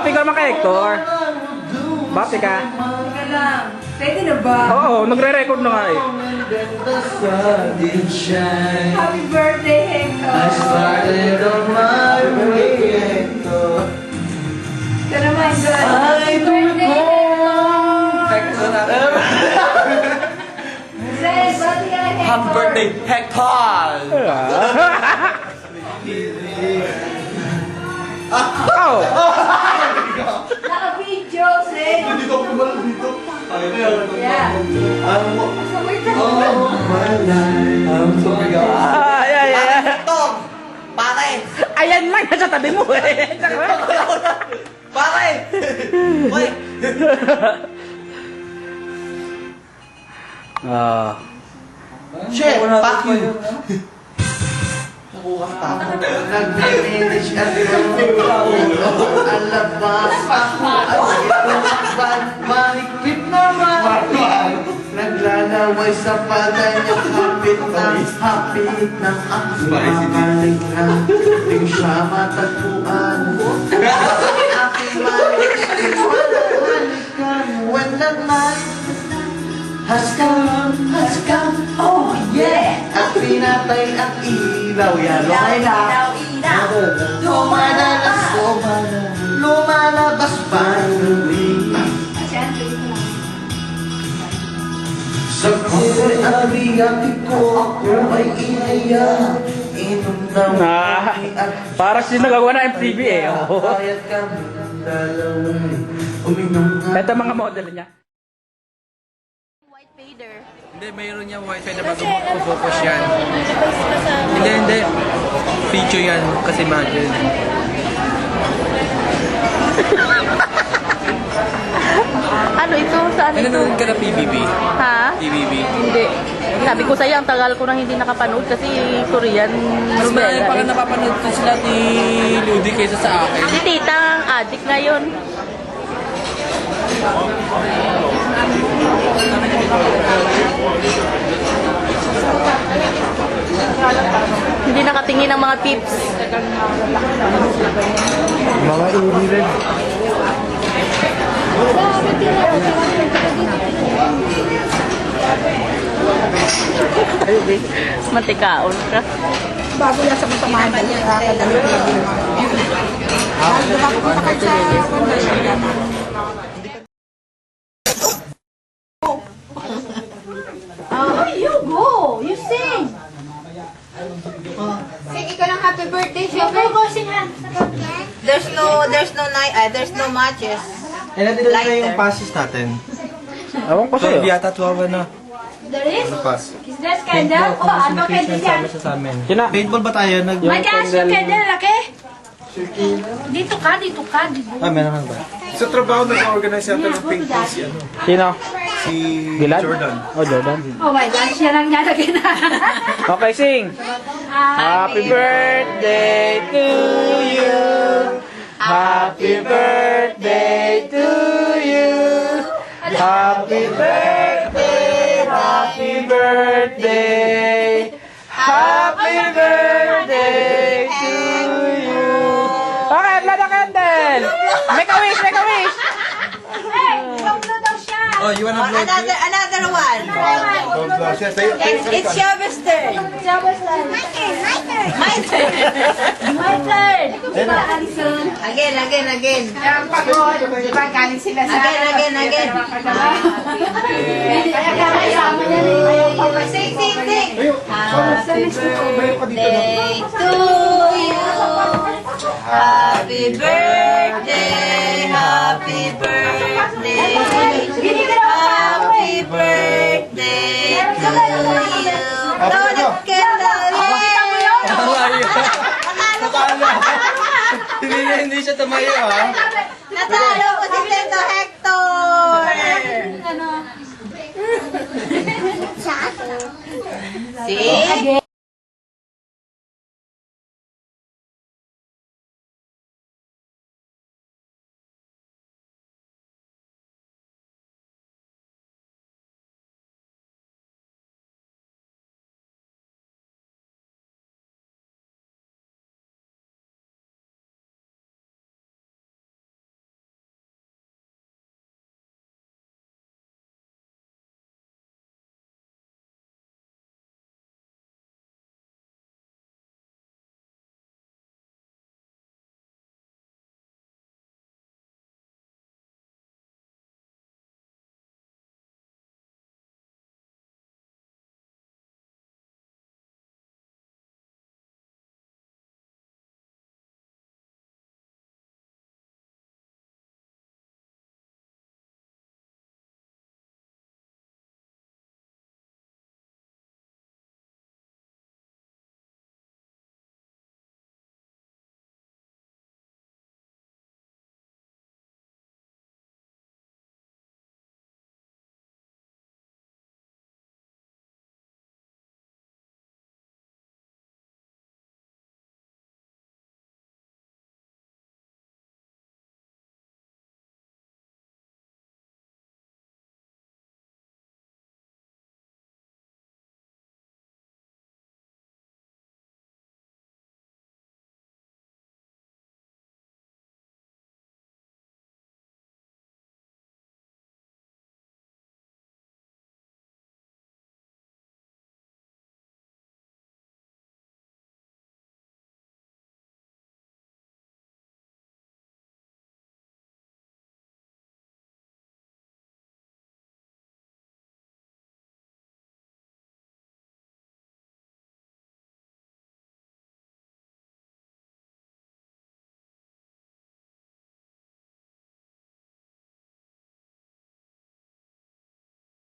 Bati ka naman kay Hector. Bati ka. Teka lang. Pwede na ba? Oo, nagre-record na nga eh. Happy birthday, Hector! I started on my way, Hector. Ito naman, God. Ay, birthday, Hector na. Zed, bati ka kay Hector. Happy birthday, Hector! Oh! Naka-video, Zed. Dito ako pala dito. Yeah. So, wait lang. Oh my life. I'm sorry, God. Ay. Hector! Pare! Ayan lang, nasa tabi mo eh. Pare! Uy! Ah. Shit! Fuck you! Nag-finish at alabas ako at mahigpit naman naglalaway sa pala niyo hapit ng aking mamalig na di siya matagpuan aking maligpit halikan when the night has come, oh yeah! At pinatay ang ilaw, yan. Lumalabas pa yung sa kulay at riyati ko, ako ay inaya. Inom daw Para siya nagawa na MTV eh. Oh. Kayat kami ng dalawin. Uminom nga. Ito mga model niya. White fader. Hindi, mayroon niya wifi na bago mag-focus yan. Hindi. Feature yan kasi imagine. Ano ito? Saan ito? Nanonood ka na PBB? Ha? PBB? Hindi. Sabi ko sa'yo, ang tagal ko nang hindi nakapanood kasi Korean. Mas marami pa ka napapanood ko sila ni Ludi kaysa sa akin. Si tita ang addict ngayon. Hindi nakatingin ng mga tips. Mga uri rin. Matikaon ka. Bago yan sa masamahan na nakakadalo na yung mga bago makapunta ka sa You go! You sing! Sing ikaw ng happy birthday, Go, go, sing ha! There's no matches. Eh, natin na yung passes natin. Ewan ko sa'yo. Yata tuwawa na. There is? Pass. Is there scandal? Oh, ano candle yan? Sa amin. Sina? Paintball ba tayo? Magas, yung candle, laki? Dito ka. Meron ba? Sa trabaho nag-organize yata ng pink tea si ano? Sino? Si Gilad? Jordan. Oh, Jordan. Oh my gosh, yan ang nalagay na. Okay, sing. Happy birthday to you. Happy birthday to you. Happy birthday. Happy birthday. Happy birthday to you. Okay, blow the candle. Make a wish, make a wish. Oh, you wanna blow it? Another one. It's Shaba's turn. My turn. My turn. Diba, Alison? Again. pagod. Di ba galing sila sa... Again. Kaya kasama niya rin. Ayaw pa ba? Sing. Happy Birthday to you. Happy birthday. Happy birthday. Happy birthday to you. Blow the candle. Hindi siya tumayo ha. Natalo ko si Tito Hector. See?